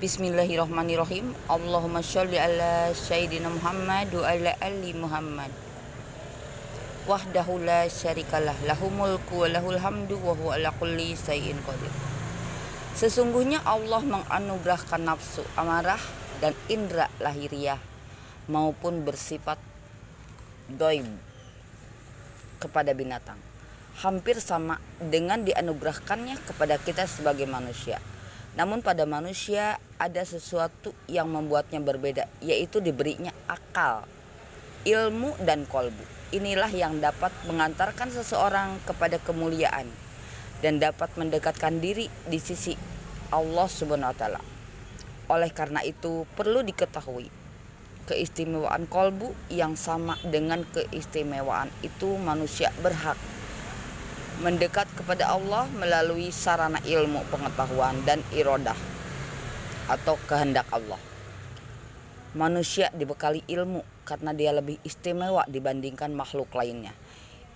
Bismillahirrahmanirrahim. Allahumma sholli ala sayyidina Muhammad wa ala ali Muhammad. Wahdahu la syarikalah, lahul mulku wa lahul hamdu wa huwa ala kulli syai'in qadir. Sesungguhnya Allah menganugerahkan nafsu amarah dan indera lahiriah maupun bersifat doib kepada binatang, hampir sama dengan dianugerahkannya kepada kita sebagai manusia. Namun pada manusia ada sesuatu yang membuatnya berbeda, yaitu diberinya akal, ilmu, dan kolbu. Inilah yang dapat mengantarkan seseorang kepada kemuliaan dan dapat mendekatkan diri di sisi Allah Subhanahu wa Ta'ala. Oleh karena itu perlu diketahui, keistimewaan kolbu yang sama dengan keistimewaan itu manusia berhak mendekat kepada Allah melalui sarana ilmu pengetahuan dan iradah atau kehendak Allah. Manusia dibekali ilmu karena dia lebih istimewa dibandingkan makhluk lainnya.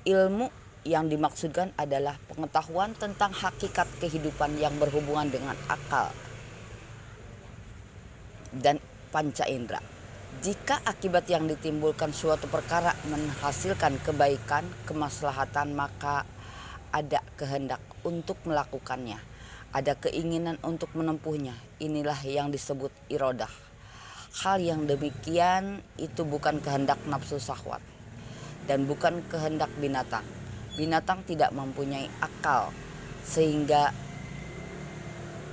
Ilmu yang dimaksudkan adalah pengetahuan tentang hakikat kehidupan yang berhubungan dengan akal dan panca indera. Jika akibat yang ditimbulkan suatu perkara menghasilkan kebaikan, kemaslahatan, maka ada kehendak untuk melakukannya, ada keinginan untuk menempuhnya. Inilah yang disebut iradah. Hal yang demikian itu bukan kehendak nafsu syahwat dan bukan kehendak binatang. Binatang tidak mempunyai akal, sehingga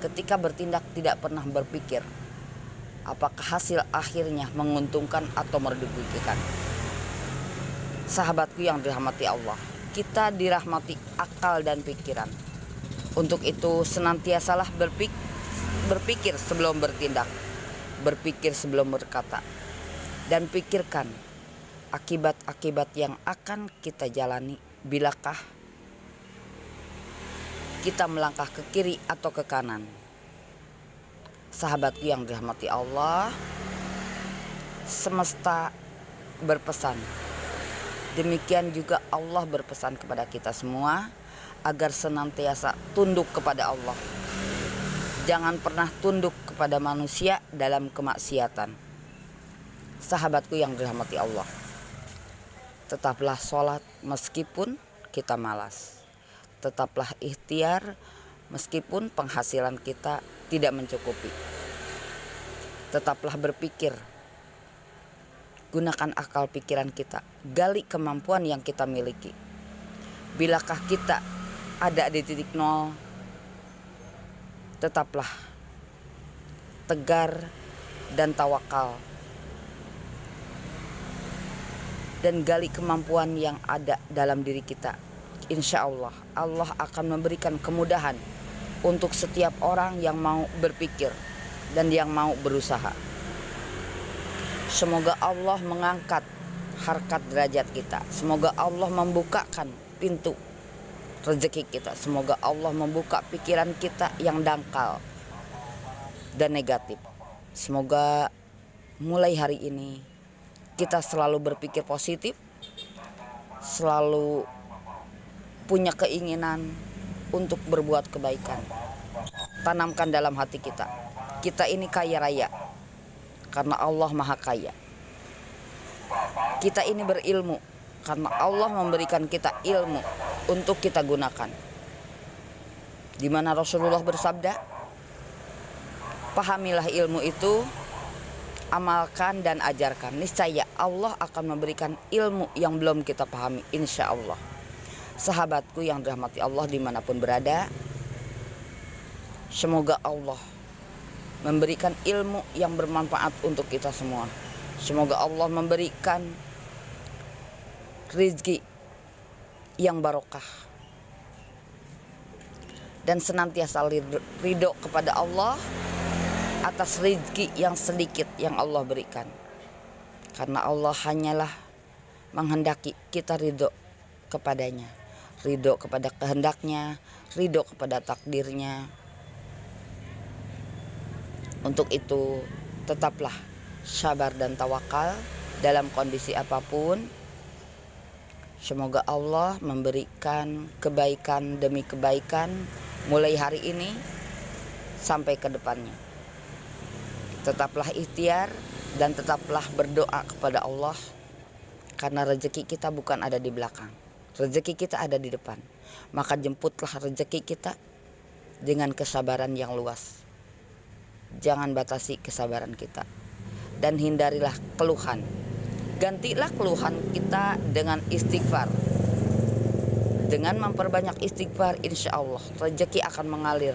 ketika bertindak tidak pernah berpikir apakah hasil akhirnya menguntungkan atau merugikan. Sahabatku yang dirahmati Allah, kita dirahmati akal dan pikiran. Untuk itu senantiasalah berpikir sebelum bertindak, berpikir sebelum berkata, dan pikirkan akibat-akibat yang akan kita jalani bilakah kita melangkah ke kiri atau ke kanan. Sahabatku yang dirahmati Allah, semesta berpesan. Demikian juga Allah berpesan kepada kita semua agar senantiasa tunduk kepada Allah. Jangan pernah tunduk kepada manusia dalam kemaksiatan. Sahabatku yang dirahmati Allah, tetaplah sholat meskipun kita malas. Tetaplah ikhtiar meskipun penghasilan kita tidak mencukupi. Tetaplah berpikir. Gunakan akal pikiran kita, gali kemampuan yang kita miliki. Bilakah kita ada di titik nol, tetaplah tegar dan tawakal, dan gali kemampuan yang ada dalam diri kita. Insya Allah, Allah akan memberikan kemudahan untuk setiap orang yang mau berpikir dan yang mau berusaha. Semoga Allah mengangkat harkat derajat kita. Semoga Allah membukakan pintu rezeki kita. Semoga Allah membuka pikiran kita yang dangkal dan negatif. Semoga mulai hari ini kita selalu berpikir positif, selalu punya keinginan untuk berbuat kebaikan. Tanamkan dalam hati kita, kita ini kaya raya karena Allah Maha Kaya. Kita ini berilmu karena Allah memberikan kita ilmu untuk kita gunakan. Di mana Rasulullah bersabda, pahamilah ilmu itu, amalkan dan ajarkan. Niscaya Allah akan memberikan ilmu yang belum kita pahami, insya Allah. Sahabatku yang dirahmati Allah dimanapun berada, semoga Allah memberikan ilmu yang bermanfaat untuk kita semua. Semoga Allah memberikan rezeki yang barokah dan senantiasa ridho kepada Allah atas rezeki yang sedikit yang Allah berikan, karena Allah hanyalah menghendaki kita ridho kepadanya, ridho kepada kehendaknya, ridho kepada takdirnya. Untuk itu tetaplah sabar dan tawakal dalam kondisi apapun. Semoga Allah memberikan kebaikan demi kebaikan mulai hari ini sampai ke depannya. Tetaplah ikhtiar dan tetaplah berdoa kepada Allah, karena rezeki kita bukan ada di belakang, rezeki kita ada di depan. Maka jemputlah rezeki kita dengan kesabaran yang luas. Jangan batasi kesabaran kita dan hindarilah keluhan. Gantilah keluhan kita dengan istighfar. Dengan memperbanyak istighfar, insya Allah rezeki akan mengalir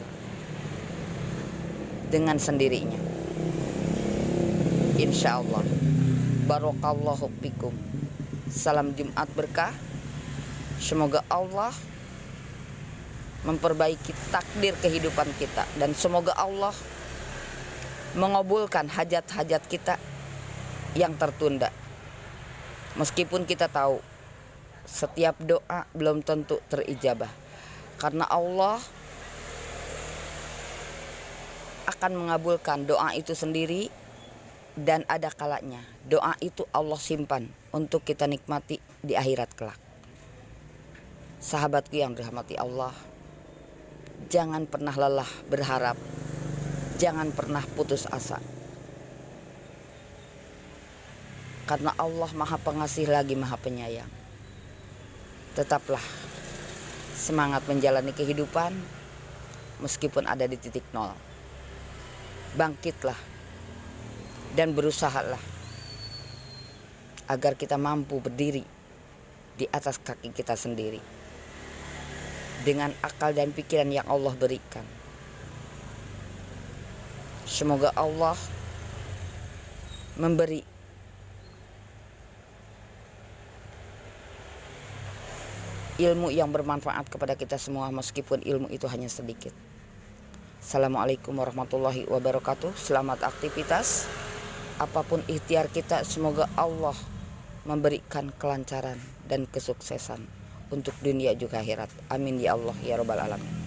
dengan sendirinya. Insya Allah. Barakallahu fikum. Salam Jumat berkah. Semoga Allah memperbaiki takdir kehidupan kita, dan semoga Allah mengabulkan hajat-hajat kita yang tertunda. Meskipun kita tahu setiap doa belum tentu terijabah, karena Allah akan mengabulkan doa itu sendiri. Dan ada kalanya doa itu Allah simpan untuk kita nikmati di akhirat kelak. Sahabatku yang dirahmati Allah, jangan pernah lelah berharap, jangan pernah putus asa, karena Allah Maha Pengasih lagi Maha Penyayang. Tetaplah semangat menjalani kehidupan meskipun ada di titik nol. Bangkitlah dan berusahalah agar kita mampu berdiri di atas kaki kita sendiri dengan akal dan pikiran yang Allah berikan. Semoga Allah memberi ilmu yang bermanfaat kepada kita semua, meskipun ilmu itu hanya sedikit. Assalamualaikum warahmatullahi wabarakatuh. Selamat aktivitas. Apapun ikhtiar kita, semoga Allah memberikan kelancaran dan kesuksesan untuk dunia juga akhirat. Amin ya Allah ya Rabbal Alamin.